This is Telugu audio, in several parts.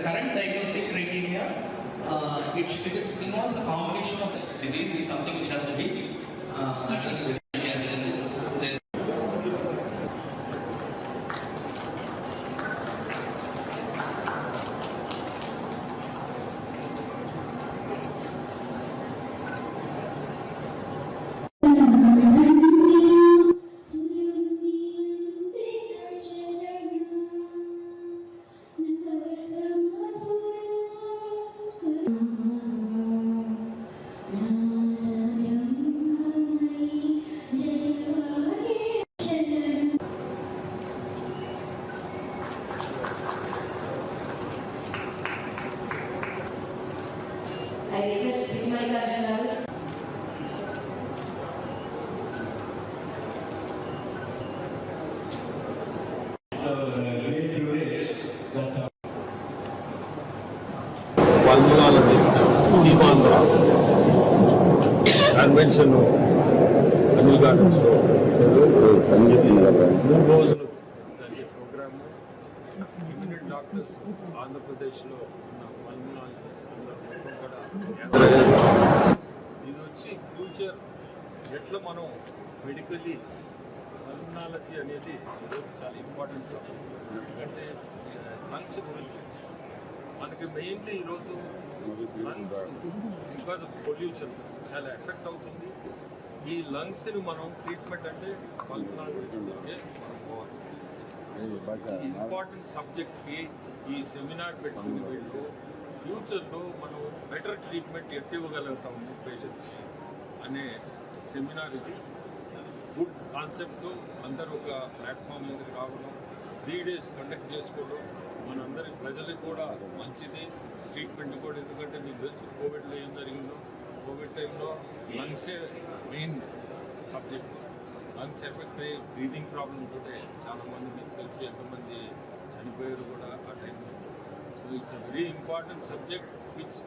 current diagnostic criteria, it involves a combination of disease is something which has to be addressed. I request Chickmalika General. Pulmonologist Seemandhra convention Anil గార్డెన్స్లో 3 రోజులు జరిగే ప్రోగ్రాము ఇమ్యూనిటీ డాక్టర్స్ ఆంధ్రప్రదేశ్లో ఉన్న పల్మనాలజిస్ట్ మొత్తం కూడా ఇది వచ్చి ఫ్యూచర్ ఎట్లా మనం మెడికల్లీ పల్మనాలజీ అనేది ఈరోజు చాలా ఇంపార్టెంట్ సబ్జెక్ట్. ఎందుకంటే లంగ్స్ గురించి మనకి మెయిన్లీ ఈరోజు లంగ్స్ బికాజ్ ఆఫ్ పొల్యూషన్ చాలా ఎఫెక్ట్ అవుతుంది. ఈ లంగ్స్ని మనం ట్రీట్మెంట్ అంటే పల్మనాలజిస్ట్కే మనం పోవాల్సింది. ఇంపార్టెంట్ సబ్జెక్ట్కి ఈ సెమినార్ పెట్టుకుని వీళ్ళు ఫ్యూచర్లో మనం బెటర్ ట్రీట్మెంట్ ఎట్లా ఇవ్వగలుగుతాము పేషెంట్స్కి అనే సెమినార్ ఇది. Good concept. అందరూ ఒక ప్లాట్ఫామ్ మీదకి రావడం, 3 days కండక్ట్ చేసుకోవడం మనందరి ప్రజలకు కూడా మంచిది. ట్రీట్మెంట్ కూడా, ఎందుకంటే మీకు తెలుసు కోవిడ్లో ఏం జరిగిందో. కోవిడ్ టైంలో లంగ్సే మెయిన్ సబ్జెక్ట్. లంగ్స్ ఎఫెక్ట్ అయ్యి బ్రీతింగ్ ప్రాబ్లమ్ తోటే చాలామంది మీకు తెలుసు ఎంతమంది చనిపోయారు కూడా ఆ టైంలో. So it's a very important subject which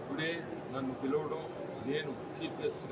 today నన్ను పిలవడం, నేను చీఫ్ గెస్ట్గా